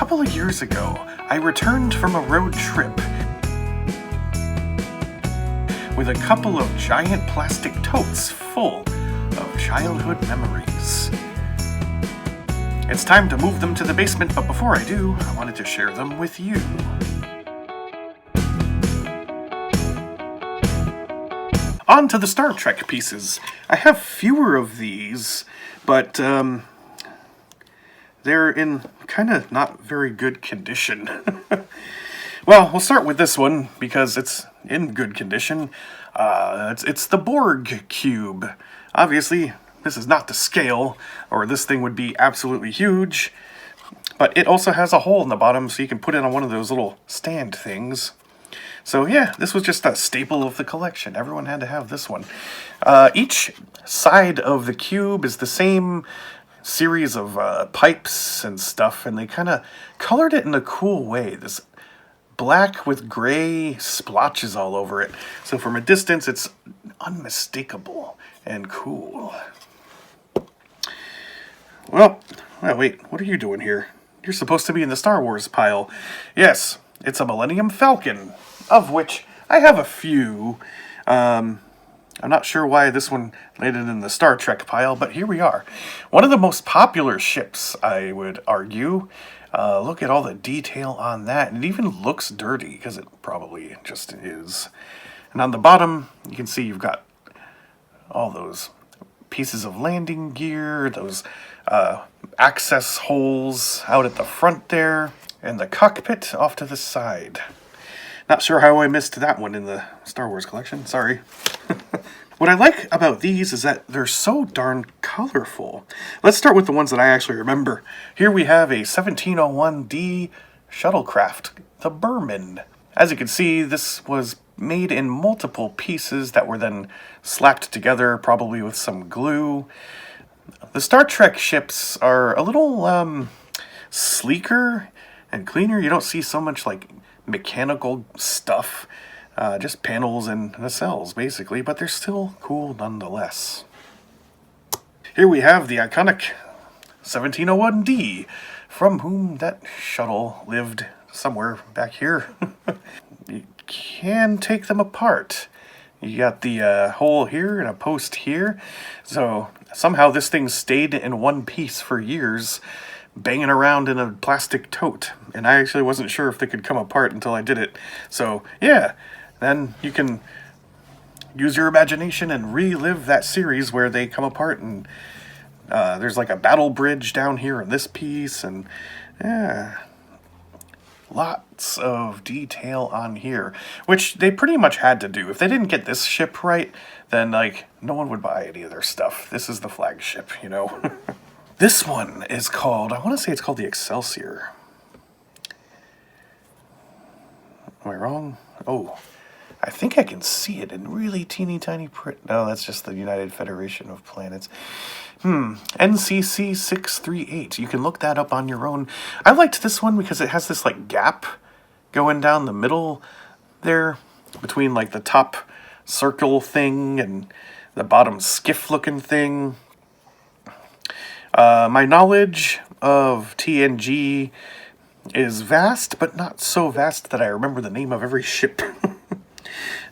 couple of years ago, I returned from a road trip with a couple of giant plastic totes full of childhood memories. It's time to move them to the basement, but before I do, I wanted to share them with you. On to the Star Trek pieces. I have fewer of these, but they're in kind of not very good condition. Well, we'll start with this one because it's in good condition. It's the Borg cube. Obviously, this is not to scale, or this thing would be absolutely huge. But it also has a hole in the bottom, so you can put it on one of those little stand things. So yeah, this was just a staple of the collection. Everyone had to have this one. Each side of the cube is the same series of pipes and stuff, and they kind of colored it in a cool way. This black with gray splotches all over it. So from a distance, it's unmistakable and cool. Well, wait, what are you doing here? You're supposed to be in the Star Wars pile. Yes, it's a Millennium Falcon, of which I have a few. I'm not sure why this one landed in the Star Trek pile, but here we are. One of the most popular ships, I would argue. Look at all the detail on that. It even looks dirty, because it probably just is. And on the bottom, you can see you've got all those pieces of landing gear, those access holes out at the front there, and the cockpit off to the side. Not sure how I missed that one in the Star Wars collection, sorry. What I like about these is that they're so darn colorful. Let's start with the ones that I actually remember. Here we have a 1701D shuttlecraft, the Berman. As you can see, this was made in multiple pieces that were then slapped together, probably with some glue. The Star Trek ships are a little sleeker and cleaner. You don't see so much like mechanical stuff. Just panels and nacelles, basically, but they're still cool nonetheless. Here we have the iconic 1701D, from whom that shuttle lived somewhere back here. You can take them apart. You got the hole here and a post here, so somehow this thing stayed in one piece for years, banging around in a plastic tote, and I actually wasn't sure if they could come apart until I did it. So yeah, then you can use your imagination and relive that series where they come apart, and there's like a battle bridge down here in this piece, and yeah, lots of detail on here, which they pretty much had to do. If they didn't get this ship right, then like no one would buy any of their stuff. This is the flagship, you know. This one is called, I want to say it's called the Excelsior. Am I wrong? Oh, I think I can see it in really teeny tiny print. No, that's just the United Federation of Planets. NCC 638. You can look that up on your own. I liked this one because it has this like gap going down the middle there between like the top circle thing and the bottom skiff looking thing. My knowledge of TNG is vast, but not so vast that I remember the name of every ship.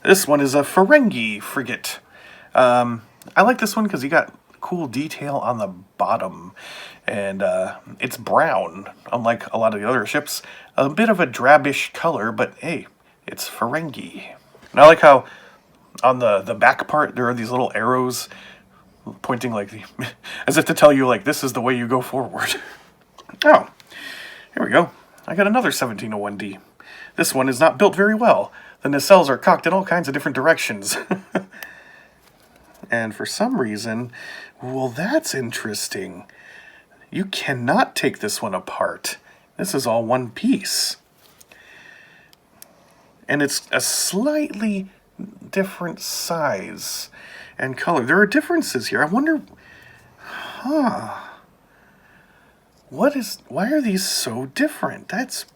This one is a Ferengi frigate. I like this one because you got cool detail on the bottom, and it's brown, unlike a lot of the other ships. A bit of a drabbish color, but hey, it's Ferengi. And I like how on the back part there are these little arrows pointing like as if to tell you like this is the way you go forward. Oh, here we go. I got another 1701D. This one is not built very well. The nacelles are cocked in all kinds of different directions. And for some reason, well, that's interesting. You cannot take this one apart. This is all one piece. And it's a slightly different size and color. There are differences here. I wonder, why are these so different? That's,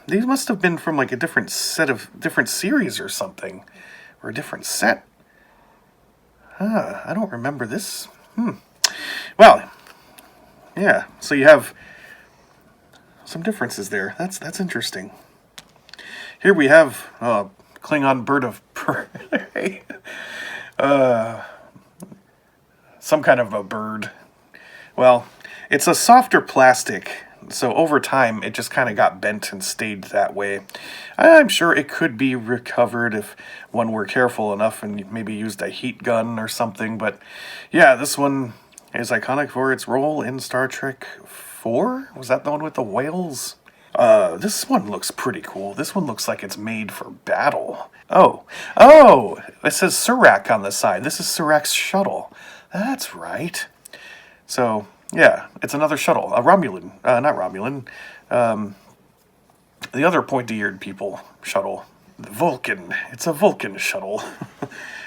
these must have been from like a different series or something, or a different set. I don't remember this. Well, yeah, so you have some differences there. That's interesting. Here we have Klingon bird of prey. Some kind of a bird. Well, it's a softer plastic, so over time it just kind of got bent and stayed that way. I'm sure it could be recovered if one were careful enough and maybe used a heat gun or something, but yeah, this one is iconic for its role in Star Trek 4? Was that the one with the whales? This one looks pretty cool. This one looks like it's made for battle. Oh, it says Surak on the side. This is Surak's shuttle. That's right. So, yeah, it's another shuttle. A Romulan. Not Romulan. The other pointy-eared people shuttle. The Vulcan. It's a Vulcan shuttle.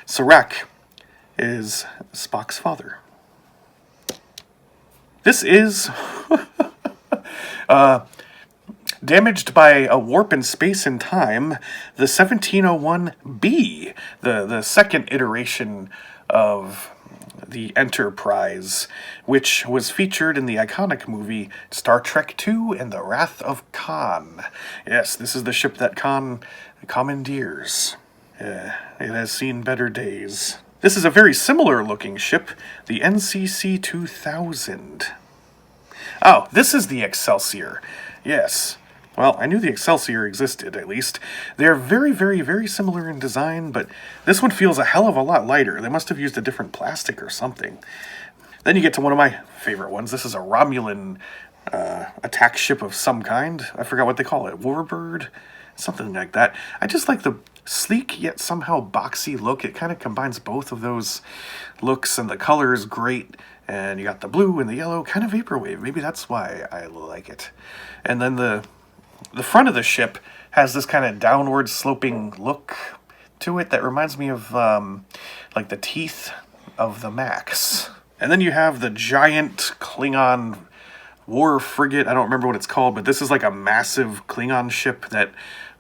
Surak is Spock's father. This is... damaged by a warp in space and time, the 1701B, the second iteration of the Enterprise, which was featured in the iconic movie Star Trek II and the Wrath of Khan. Yes, this is the ship that Khan commandeers. It has seen better days. This is a very similar looking ship, the NCC-2000. Oh, this is the Excelsior. Yes. Well, I knew the Excelsior existed, at least. They're very, very, very similar in design, but this one feels a hell of a lot lighter. They must have used a different plastic or something. Then you get to one of my favorite ones. This is a Romulan attack ship of some kind. I forgot what they call it. Warbird? Something like that. I just like the sleek yet somehow boxy look. It kind of combines both of those looks, and the color is great. And you got the blue and the yellow, kind of vaporwave. Maybe that's why I like it. And then the front of the ship has this kind of downward sloping look to it that reminds me of like the teeth of the Max. And then you have the giant Klingon war frigate. I don't remember what it's called, but this is like a massive Klingon ship that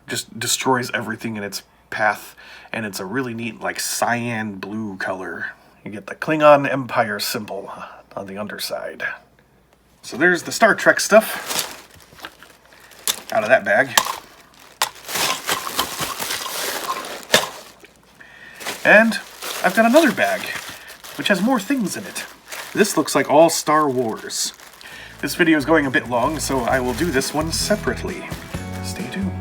just destroys everything in its path. And it's a really neat like cyan blue color. You get the Klingon Empire symbol on the underside. So there's the Star Trek stuff out of that bag. And I've got another bag, which has more things in it. This looks like all Star Wars. This video is going a bit long, so I will do this one separately. Stay tuned.